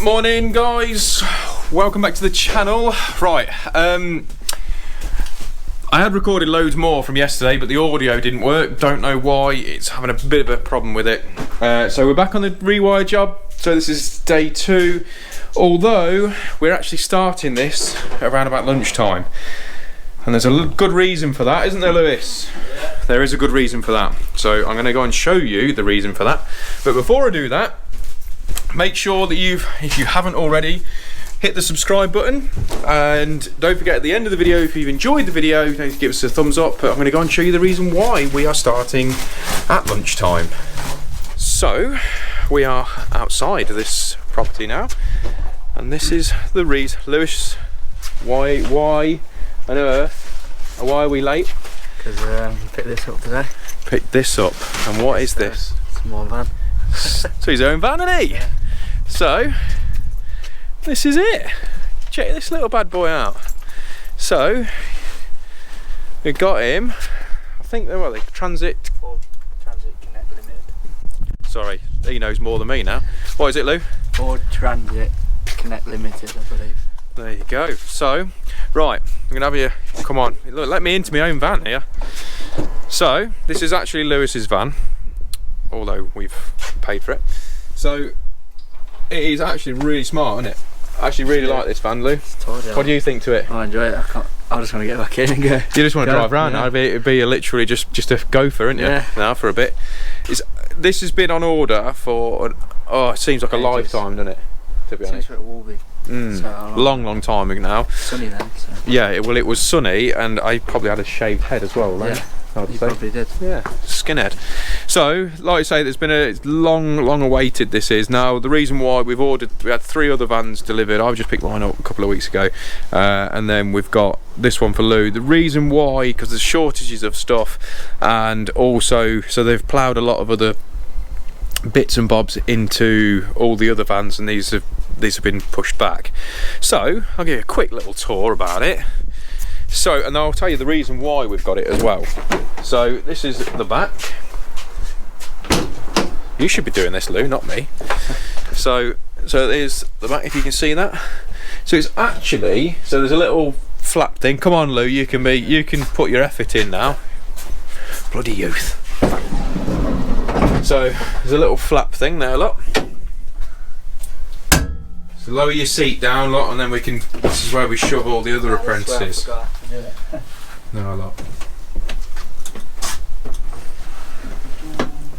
Morning guys, welcome back to the channel. Right, I had recorded loads more from yesterday, but the audio didn't work. Don't know why, it's having a bit of a problem with it. So we're back on the rewire job. So this is day 2, although we're actually starting this around about lunchtime. And there's a good reason for that, isn't there, Lewis? Yeah. There is a good reason for that. So I'm going to go and show you the reason for that. But before I do that, make sure that if you haven't already, hit the subscribe button, and don't forget at the end of the video, if you've enjoyed the video, don't give us a thumbs up. But I'm going to go and show you the reason why we are starting at lunchtime. So we are outside of this property now, and this is the reason. Lewis, why on earth, why are we late? Because we picked this up today. Picked this up, and what is this? Small van. So his own van, isn't he? Yeah. So this is it. Check this little bad boy out. So we got him. I think they're what, Transit Connect Limited. Sorry, he knows more than me now. What is it, Lou? Ford Transit Connect Limited, I believe. There you go. So, right, I'm gonna have you. Come on, look, let me into my own van here. So this is actually Lewis's van, although we've paid for it. So it is actually really smart, isn't it? I actually really like this van, Lou. What do you think to it? I enjoy it. I just want to get back in and go. You just want to drive around? Yeah. It'd be literally just a gopher, isn't it? Yeah. Now for a bit. This has been on order for it seems like a lifetime, doesn't it? To be honest. Since we're at Wolby. So, long time now. Sunny then. So. Yeah, it was sunny, and I probably had a shaved head as well, right? Yeah. You probably did. Yeah, skinhead. So, like I say, there's been a long awaited. This is now the reason why we had 3 other vans delivered. I've just picked mine up a couple of weeks ago, and then we've got this one for Lou. The reason why, because there's shortages of stuff, and also so they've ploughed a lot of other bits and bobs into all the other vans, and these have been pushed back. So I'll give you a quick little tour about it. So, and I'll tell you the reason why we've got it as well. So this is the back. You should be doing this, Lou, not me. So there's the back, if you can see that. So it's actually, so there's a little flap thing. Come on, Lou, you can put your effort in now. Bloody youth. So there's a little flap thing there, look. So lower your seat down, lot, and then this is where we shove all the other apprentices. No, lot.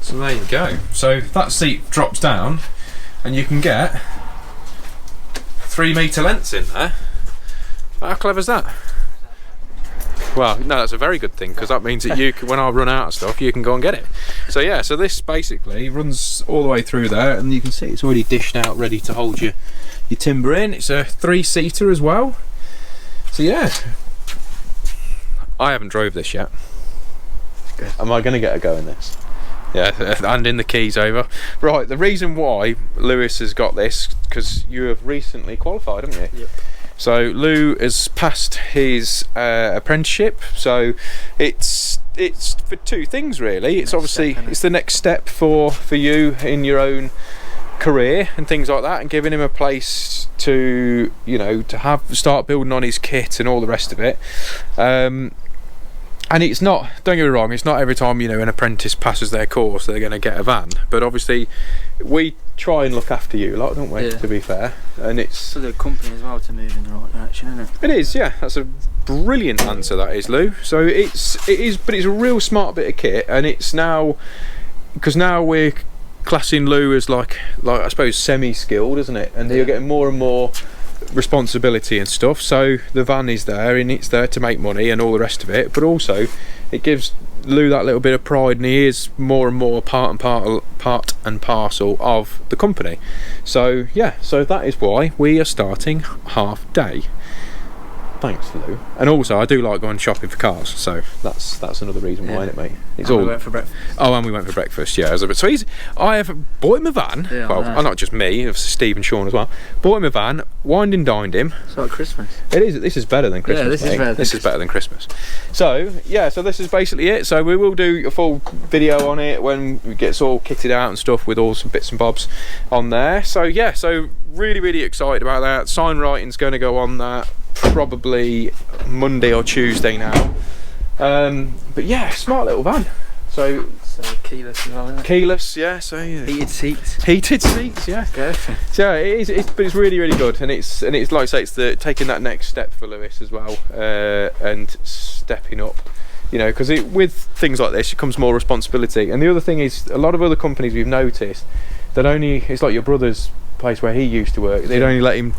So there you go. So that seat drops down, and you can get 3 metre lengths in there. How clever's that? Well, no, that's a very good thing, because that means that you can, when I run out of stuff, you can go and get it. So yeah, so this basically runs all the way through there, and you can see it's already dished out, ready to hold your timber in. It's a 3-seater as well. So yeah, I haven't drove this yet. Good. Am I going to get a go in this? Yeah, handing the keys over. Right, the reason why Lewis has got this, because you have recently qualified, haven't you? Yep. So Lou has passed his apprenticeship, so it's for 2 things really. It's obviously it's the next step for you in your own career and things like that, and giving him a place to to start building on his kit and all the rest of it. And it's not, don't get me wrong, it's not every time an apprentice passes their course they're going to get a van, but obviously we try and look after you lot, don't we? Yeah. To be fair, and it's for the company as well to move in the right direction, isn't it? It is, yeah. That's a brilliant answer, that is, Lou. So it is, but it's a real smart bit of kit, and it's now, because now we're classing Lou as like I suppose semi-skilled, isn't it? And you're getting more and more responsibility and stuff, so the van is there, and it's there to make money and all the rest of it, but also it gives Lou that little bit of pride, and he is more and more part and parcel of the company. So yeah, so that is why we are starting half day. Thanks, Lou. And also, I do like going shopping for cars, so that's another reason why, isn't it, mate? It's And all. we went for breakfast. Oh, and we went for breakfast. Yeah, so I have bought him a van. Yeah, well, I know. not just me, it's Steve and Sean as well. Bought him a van, wined and dined him. It's like Christmas. It is. This is better than Christmas. Yeah, this is mate. better than This is better than Christmas. So yeah, so this is basically it. So we will do a full video on it when it gets all kitted out and stuff with all some bits and bobs on there. So yeah, so really excited about that. Sign writing's going to go on that probably Monday or Tuesday now. But yeah, smart little van. So keyless as well, isn't it? keyless, yeah. So yeah. Heated seats. Yeah. Go. So it is, but it's really good, and it's like I say, it's taking that next step for Lewis as well, and stepping up. You know, because with things like this, it comes more responsibility. And the other thing is, a lot of other companies we've noticed that it's like your brother's place where he used to work. They'd only let him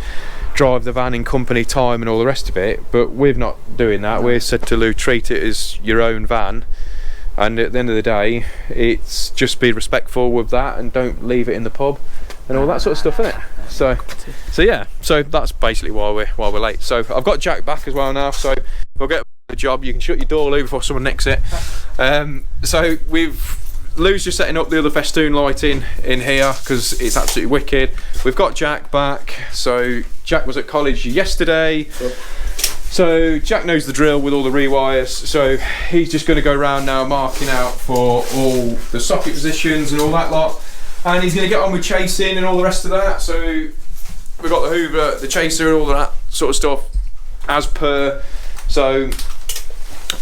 drive the van in company time and all the rest of it. But we're not doing that. No. We're said to Lou, treat it as your own van. And at the end of the day, it's just be respectful with that and don't leave it in the pub and all that sort of stuff, innit? So yeah, so that's basically why we're late. So I've got Jack back as well now, so we'll get the job. You can shut your door, Lou, before someone nicks it. So Lou's just setting up the other festoon lighting in here because it's absolutely wicked. We've got Jack back. So Jack was at college yesterday. Yep. So Jack knows the drill with all the rewires, so he's just going to go around now marking out for all the socket positions and all that lot, and he's going to get on with chasing and all the rest of that. So we've got the Hoover, the chaser and all that sort of stuff as per. So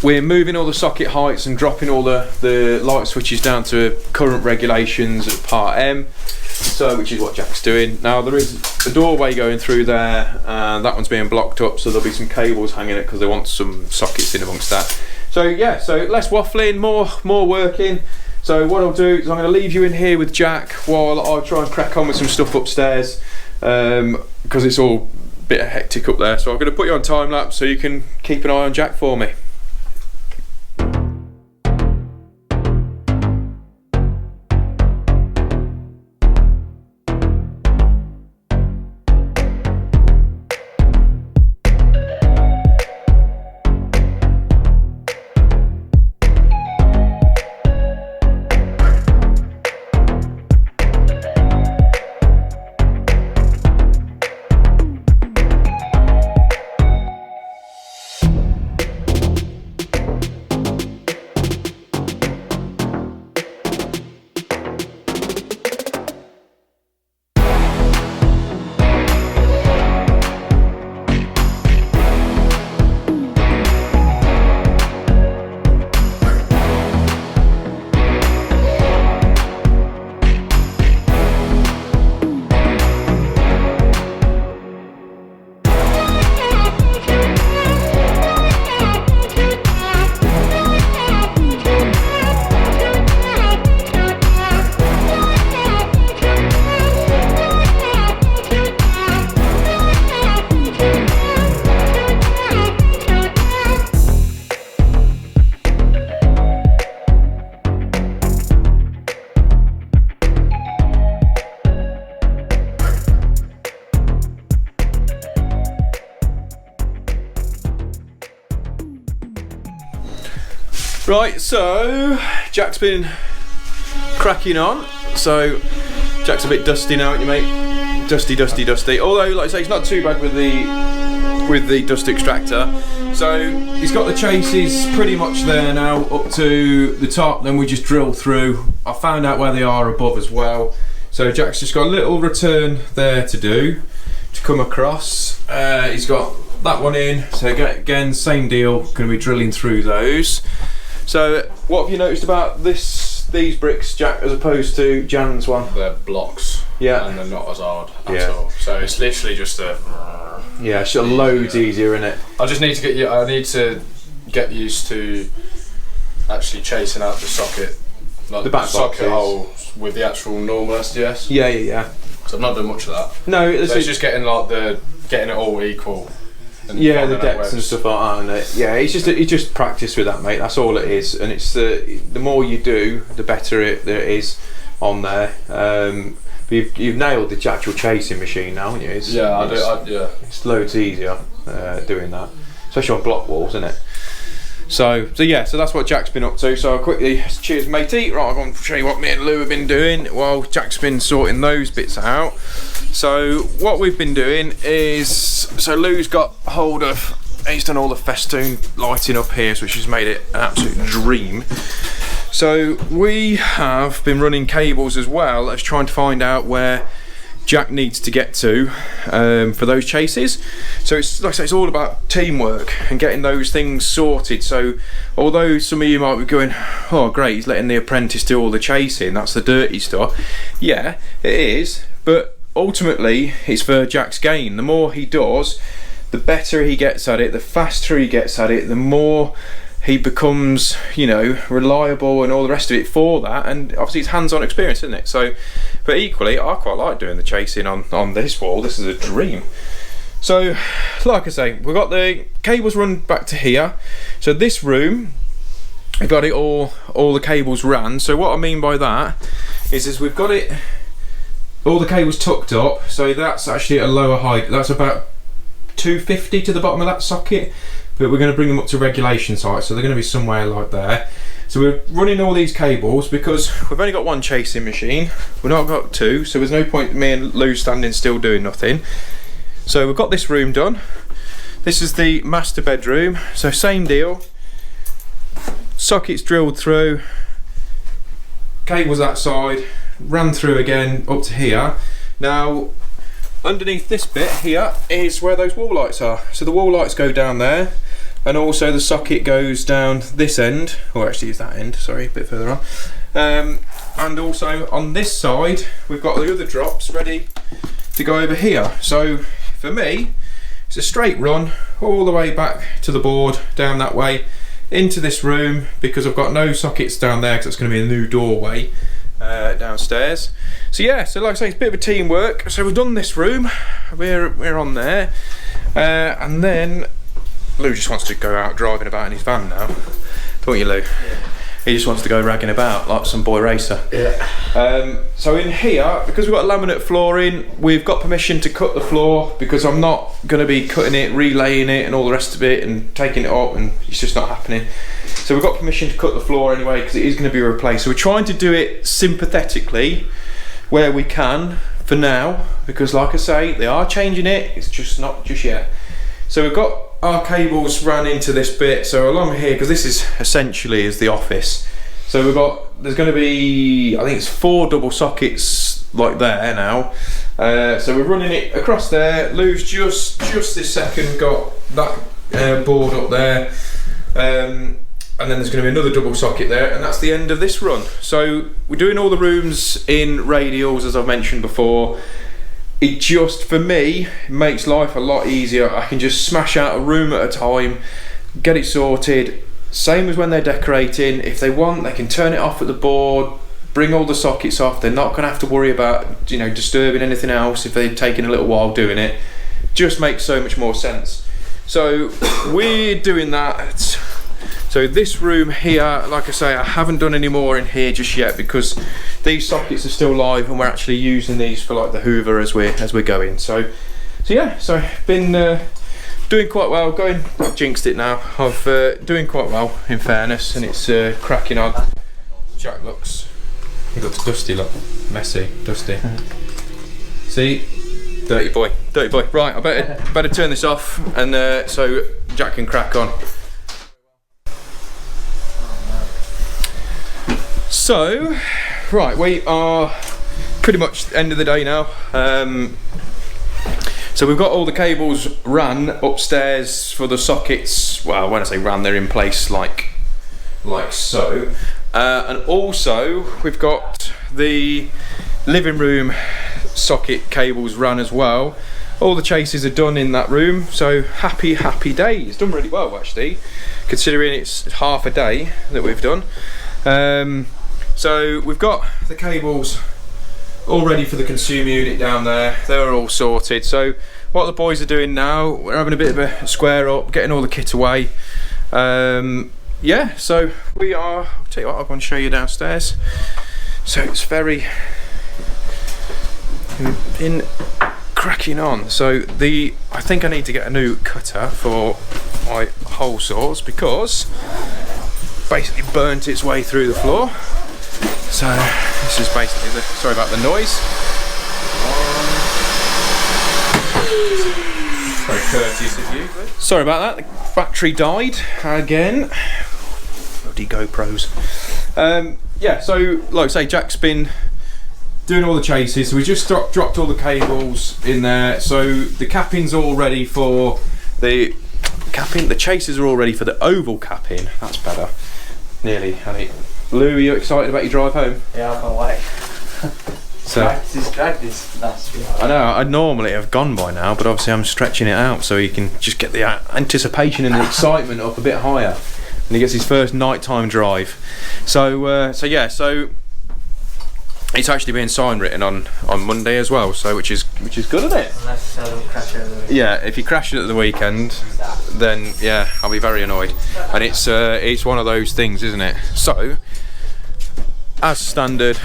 we're moving all the socket heights and dropping all the light switches down to current regulations at part M, so which is what Jack's doing. Now there is a doorway going through there, and that one's being blocked up, so there'll be some cables hanging it because they want some sockets in amongst that. So yeah, so less waffling, more working. So what I'll do is I'm going to leave you in here with Jack while I try and crack on with some stuff upstairs, because it's all a bit hectic up there. So I'm going to put you on time lapse so you can keep an eye on Jack for me. Right, so Jack's been cracking on. So Jack's a bit dusty now, aren't you, mate? Dusty. Although, like I say, it's not too bad with the dust extractor. So he's got the chases pretty much there now up to the top. Then we just drill through. I found out where they are above as well. So Jack's just got a little return there to do to come across. He's got that one in. So again, same deal. Going to be drilling through those. So what have you noticed about these bricks, Jack, as opposed to Jan's one? They're blocks. Yeah. And they're not as hard at all. So it's literally just a. Yeah, it's loads easier, isn't it? I need to get used to actually chasing out the socket, like the back socket boxes. hole with the actual normal SDS. Yeah. So I've not done much of that. No, So it's just getting it all equal. And yeah, the finding out depths where and stuff like that, isn't it? Yeah, it's just practice with that, mate. That's all it is, and it's the more you do, the better it is on there. But you've nailed the actual chasing machine now, haven't you? Yeah. It's loads easier doing that. especially on block walls, isn't it? So yeah, so that's what Jack's been up to. So I'll quickly, cheers matey. Right, I'm going to show you what me and Lou have been doing while Jack's been sorting those bits out. So what we've been doing is, so Lou's got hold of, he's done all the festoon lighting up here, which has made it an absolute dream. So we have been running cables as well as trying to find out where Jack needs to get to for those chases. So it's like I say, it's all about teamwork and getting those things sorted. So although some of you might be going, oh great, he's letting the apprentice do all the chasing, that's the dirty stuff. Yeah, it is, but ultimately it's for Jack's gain. The more he does, the better he gets at it, the faster he gets at it, the more he becomes, you know, reliable and all the rest of it for that. And obviously it's hands-on experience, isn't it? So, but equally, I quite like doing the chasing on this wall. This is a dream. So, like I say, we've got the cables run back to here. So this room, we've got it all the cables ran. So what I mean by that is we've got it, all the cables tucked up. So that's actually at a lower height. That's about 250 to the bottom of that socket. But we're going to bring them up to regulation size, so they're going to be somewhere like there. So we're running all these cables because we've only got one chasing machine, we've not got two, so there's no point in me and Lou standing still doing nothing. So we've got this room done. This is the master bedroom, so same deal. Sockets drilled through, cables that side, ran through again up to here. Now underneath this bit here is where those wall lights are. So the wall lights go down there, and also the socket goes down this end, or actually it's that end, sorry, a bit further on. And also on this side we've got the other drops ready to go over here. So for me it's a straight run all the way back to the board, down that way into this room, because I've got no sockets down there because it's going to be a new doorway downstairs. So yeah, so like I say, it's a bit of a teamwork. So we've done this room, we're on there, and then Lou just wants to go out driving about in his van now, don't you, Lou? Yeah. He just wants to go ragging about like some boy racer. Yeah. So in here, because we've got laminate flooring, we've got permission to cut the floor, because I'm not going to be cutting it, relaying it and all the rest of it and taking it up, and it's just not happening. So we've got permission to cut the floor anyway, because it is going to be replaced. So we're trying to do it sympathetically where we can for now, because like I say, they are changing it, it's just not just yet. So we've got our cables ran into this bit, so along here, because this is essentially is the office. So we've got, there's going to be, I think it's 4 double sockets like there now. So we're running it across there. Lou's just this second got that board up there. And then there's going to be another double socket there, and that's the end of this run. So we're doing all the rooms in radials, as I've mentioned before. It just, for me, makes life a lot easier. I can just smash out a room at a time, get it sorted. Same as when they're decorating. If they want, they can turn it off at the board, bring all the sockets off. They're not going to have to worry about, you know, disturbing anything else if they're taking a little while doing it. Just makes so much more sense. So we're doing that. So this room here, like I say, I haven't done any more in here just yet, because these sockets are still live and we're actually using these for like the Hoover as we're going. So yeah, so been doing quite well. I've jinxed it now. Doing quite well in fairness, and it's cracking on. Jack looks dusty, look messy, dusty. See, dirty boy. Right, I better turn this off, and so Jack can crack on. So, right, we are pretty much the end of the day now. So we've got all the cables ran upstairs for the sockets. Well, when I say ran, they're in place like so. And also we've got the living room socket cables run as well. All the chases are done in that room, so happy days. Done really well actually, considering it's half a day that we've done. So we've got the cables all ready for the consumer unit down there. They're all sorted. So what the boys are doing now, we're having a bit of a square up, getting all the kit away. Yeah, so we are, I'll tell you what, I'm going to show you downstairs. So it's very, been cracking on. So I think I need to get a new cutter for my hole saws because basically burnt its way through the floor. So this is basically the, sorry about the noise. Very courteous of you. Sorry about that, the battery died again. Bloody GoPros. Yeah, so like I say, Jack's been doing all the chases, so we just dropped all the cables in there. So the capping's all ready for the capping. The chases are all ready for the oval capping. That's better. Nearly, honey. Lou, are you excited about your drive home? Yeah, I can't wait. So Drag this last year. I know I'd normally have gone by now, but obviously I'm stretching it out so he can just get the anticipation and the excitement up a bit higher, and he gets his first nighttime drive. So yeah, so it's actually being sign written on Monday as well, so which is good, isn't it? Unless I don't crash over the weekend. Yeah, if you crash it at the weekend, then yeah, I'll be very annoyed. And it's one of those things, isn't it? So, as standard,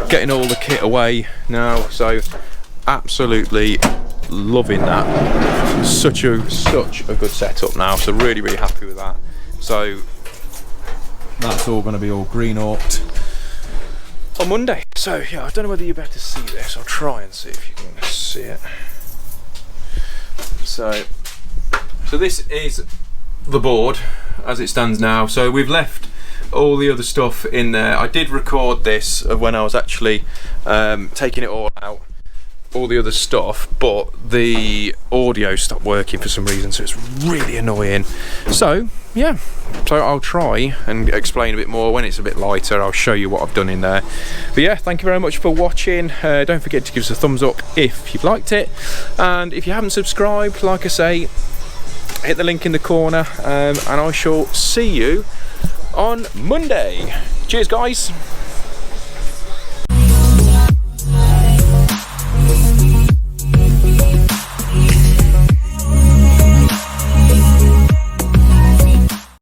getting all the kit away now. So, absolutely loving that. Such a good setup now. So really happy with that. So that's all going to be all green orked on Monday. So yeah, I don't know whether you're better to see this. I'll try and see if you can see it. So this is the board as it stands now. So we've left all the other stuff in there. I did record this when I was actually taking it all out, all the other stuff, but the audio stopped working for some reason, so it's really annoying. So yeah, so I'll try and explain a bit more when it's a bit lighter. I'll show you what I've done in there. But yeah, thank you very much for watching. Don't forget to give us a thumbs up if you've liked it, and if you haven't subscribed, like I say, hit the link in the corner, and I shall see you on Monday. Cheers guys.